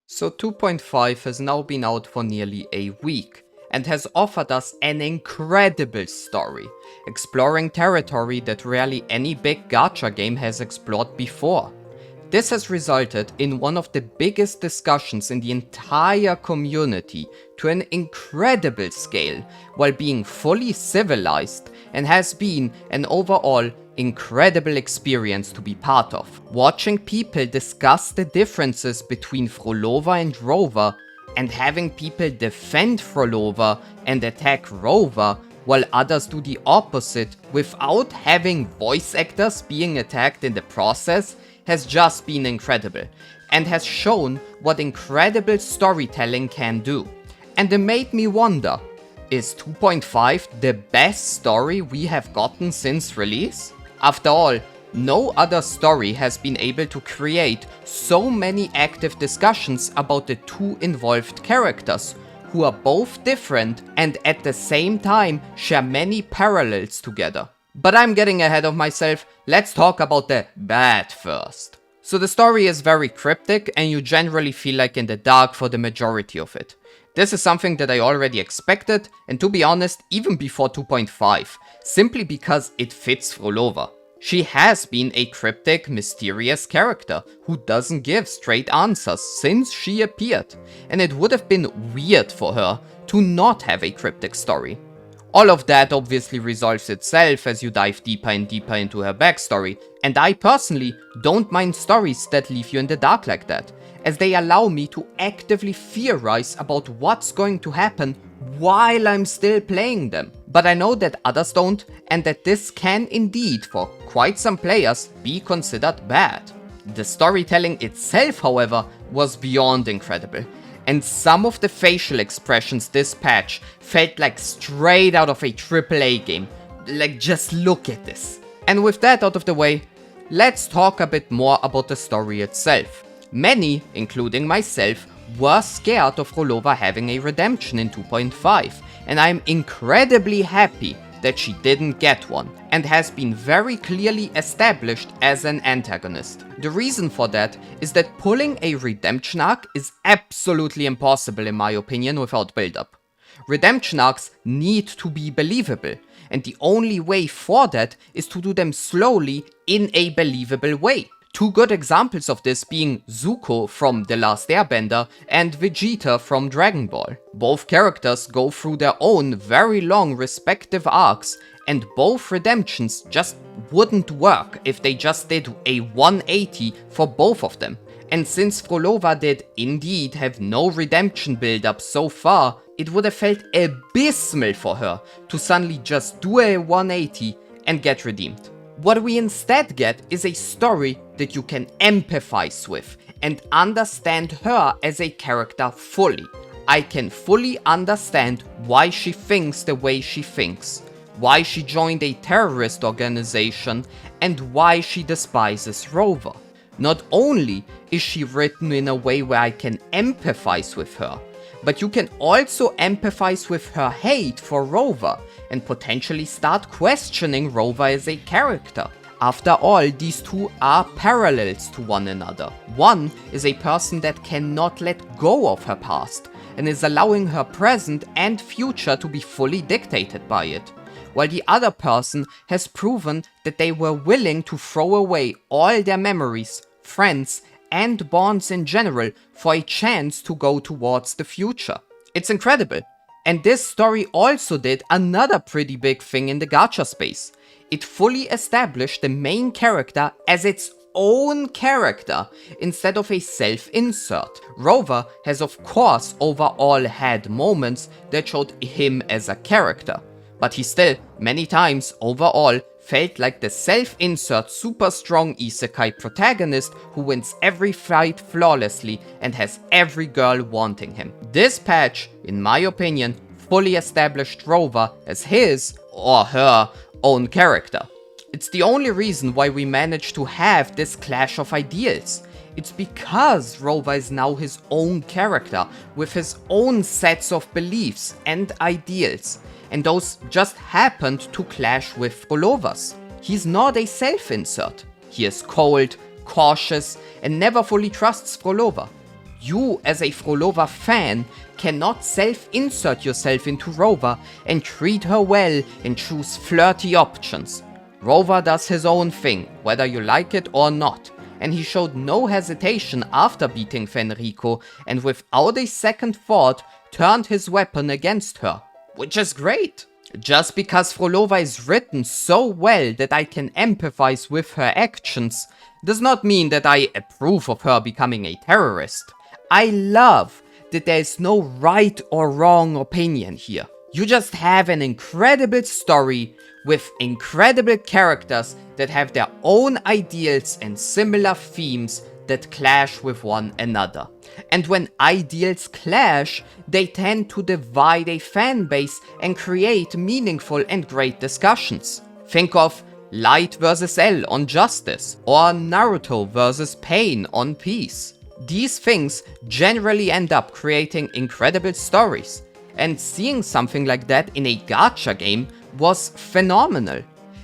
So 2.5 has now been out for nearly a week, and has offered us an incredible story, exploring territory that rarely any big gacha game has explored before. This has resulted in one of the biggest discussions in the entire community to an incredible scale, while being fully civilized, and has been an overall incredible experience to be part of. Watching people discuss the differences between Frolova and Rover, and having people defend Frolova and attack Rover, while others do the opposite without having voice actors being attacked in the process, has just been incredible, and has shown what incredible storytelling can do. And it made me wonder, is 2.5 the best story we have gotten since release? After all, no other story has been able to create so many active discussions about the two involved characters, who are both different and at the same time share many parallels together. But I'm getting ahead of myself, let's talk about the bad first. So the story is very cryptic and you generally feel like in the dark for the majority of it. This is something that I already expected, and to be honest, even before 2.5, simply because it fits Frolova. She has been a cryptic, mysterious character who doesn't give straight answers since she appeared, and it would have been weird for her to not have a cryptic story. All of that obviously resolves itself as you dive deeper and deeper into her backstory, and I personally don't mind stories that leave you in the dark like that, as they allow me to actively theorize about what's going to happen while I'm still playing them. But I know that others don't, and that this can indeed, for quite some players, be considered bad. The storytelling itself, however, was beyond incredible, and some of the facial expressions this patch felt like straight out of a AAA game. Like, just look at this. And with that out of the way, let's talk a bit more about the story itself. Many, including myself, were scared of Frolova having a redemption in 2.5, and I'm incredibly happy that she didn't get one, and has been very clearly established as an antagonist. The reason for that is that pulling a redemption arc is absolutely impossible in my opinion without build-up. Redemption arcs need to be believable, and the only way for that is to do them slowly in a believable way. Two good examples of this being Zuko from The Last Airbender and Vegeta from Dragon Ball. Both characters go through their own very long respective arcs, and both redemptions just wouldn't work if they just did a 180 for both of them. And since Frolova did indeed have no redemption build-up so far, it would have felt abysmal for her to suddenly just do a 180 and get redeemed. What we instead get is a story that you can empathize with and understand her as a character fully. I can fully understand why she thinks the way she thinks, why she joined a terrorist organization, and why she despises Rover. Not only is she written in a way where I can empathize with her, but you can also empathize with her hate for Rover and potentially start questioning Rover as a character. After all, these two are parallels to one another. One is a person that cannot let go of her past and is allowing her present and future to be fully dictated by it, while the other person has proven that they were willing to throw away all their memories, friends, and bonds in general for a chance to go towards the future. It's incredible. And this story also did another pretty big thing in the gacha space. It fully established the main character as its own character instead of a self-insert. Rover has of course overall had moments that showed him as a character, but he still, many times overall, felt like the self-insert super strong isekai protagonist who wins every fight flawlessly and has every girl wanting him. This patch, in my opinion, fully established Rover as his, or her, own character. It's the only reason why we managed to have this clash of ideals. It's because Rover is now his own character, with his own sets of beliefs and ideals, and those just happened to clash with Frolova's. He's not a self-insert. He is cold, cautious, and never fully trusts Frolova. you as a Frolova fan cannot self-insert yourself into Rover and treat her well and choose flirty options. Rover does his own thing, whether you like it or not, and he showed no hesitation after beating Fenrico and without a second thought turned his weapon against her, which is great. Just because Frolova is written so well that I can empathize with her actions does not mean that I approve of her becoming a terrorist. I love that there is no right or wrong opinion here. You just have an incredible story with incredible characters that have their own ideals and similar themes that clash with one another. And when ideals clash, they tend to divide a fan base and create meaningful and great discussions. Think of Light vs. L on Justice, or Naruto vs. Pain on Peace. These things generally end up creating incredible stories, and seeing something like that in a gacha game was phenomenal,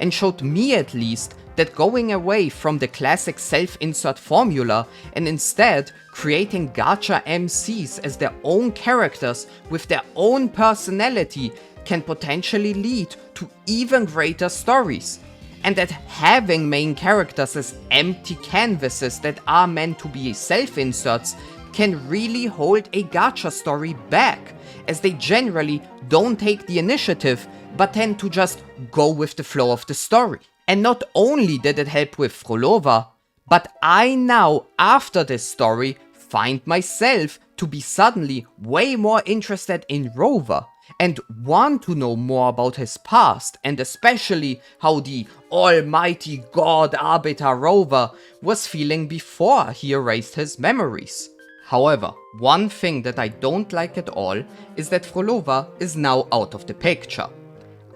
and showed me at least that going away from the classic self-insert formula and instead creating gacha MCs as their own characters with their own personality can potentially lead to even greater stories. And that having main characters as empty canvases that are meant to be self-inserts can really hold a gacha story back, as they generally don't take the initiative but tend to just go with the flow of the story. And not only did it help with Frolova, but I now, after this story, find myself to be suddenly way more interested in Rover and want to know more about his past, and especially how the almighty god arbiter Rover was feeling before he erased his memories. However, one thing that I don't like at all is that Frolova is now out of the picture.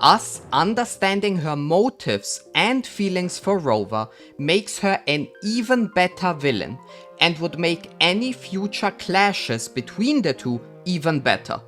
Us understanding her motives and feelings for Rover makes her an even better villain and would make any future clashes between the two even better.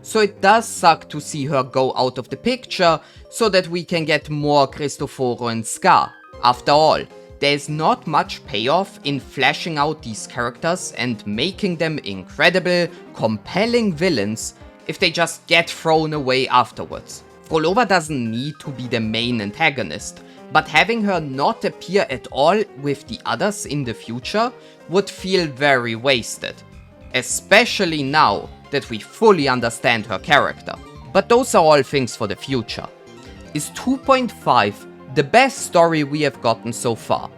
So it does suck to see her go out of the picture so that we can get more Cristoforo and Scar. After all, there's not much payoff in fleshing out these characters and making them incredible, compelling villains if they just get thrown away afterwards. Frolova doesn't need to be the main antagonist, but having her not appear at all with the others in the future would feel very wasted, especially now that we fully understand her character. But those are all things for the future. Is 2.5 the best story we have gotten so far?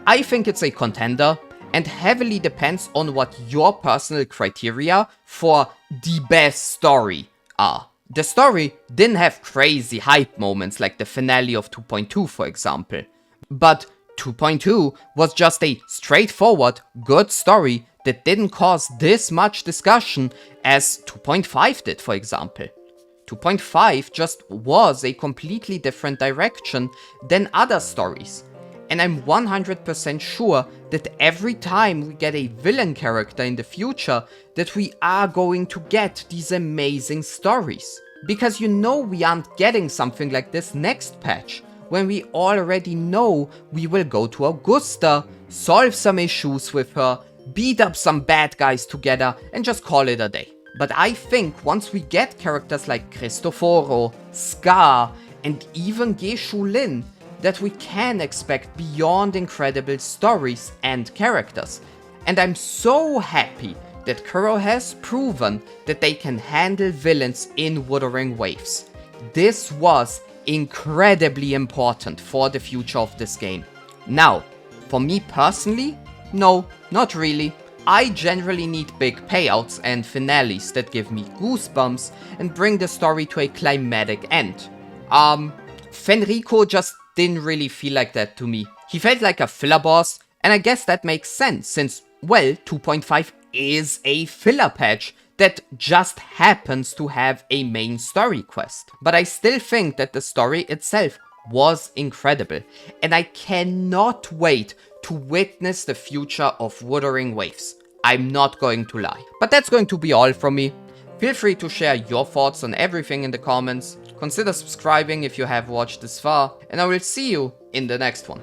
I think it's a contender, and heavily depends on what your personal criteria for the best story are. The story didn't have crazy hype moments like the finale of 2.2, for example. But 2.2 was just a straightforward, good story that didn't cause this much discussion as 2.5 did, for example. 2.5 just was a completely different direction than other stories. And I'm 100% sure that every time we get a villain character in the future, that we are going to get these amazing stories. Because you know we aren't getting something like this next patch, when we already know we will go to Augusta, solve some issues with her, beat up some bad guys together, and just call it a day. But I think once we get characters like Cristoforo, Scar, and even Geshu Lin, that we can expect beyond incredible stories and characters. And I'm so happy that Kuro has proven that they can handle villains in Wuthering Waves. This was incredibly important for the future of this game. Now, for me personally, no, not really. I generally need big payouts and finales that give me goosebumps and bring the story to a climatic end. Fenrico just didn't really feel like that to me. He felt like a filler boss, and I guess that makes sense since, well, 2.5 is a filler patch that just happens to have a main story quest. But I still think that the story itself was incredible, and I cannot wait to witness the future of Wuthering Waves. I'm not going to lie. But that's going to be all from me. Feel free to share your thoughts on everything in the comments. Consider subscribing if you have watched this far, and I will see you in the next one.